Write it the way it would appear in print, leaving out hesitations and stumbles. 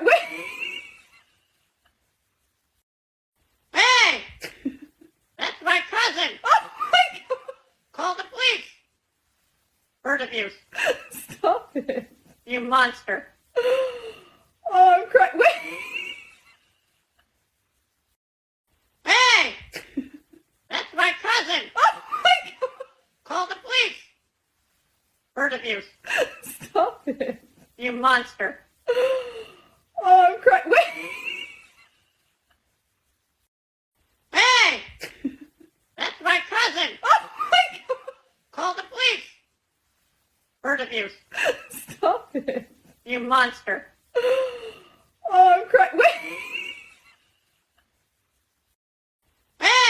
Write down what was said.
Wait. Hey! That's my cousin! Oh my God. Call the police! Bird abuse. Stop it. You monster. Oh, I'm crying. Wait. Hey! That's my cousin! Oh my God. Call the police! Bird abuse. Stop it. You monster. Oh, I'm crying. Wait. Hey! That's my cousin! Oh my God. Call the police! Bird abuse. Stop it. You monster. Oh, I'm crying.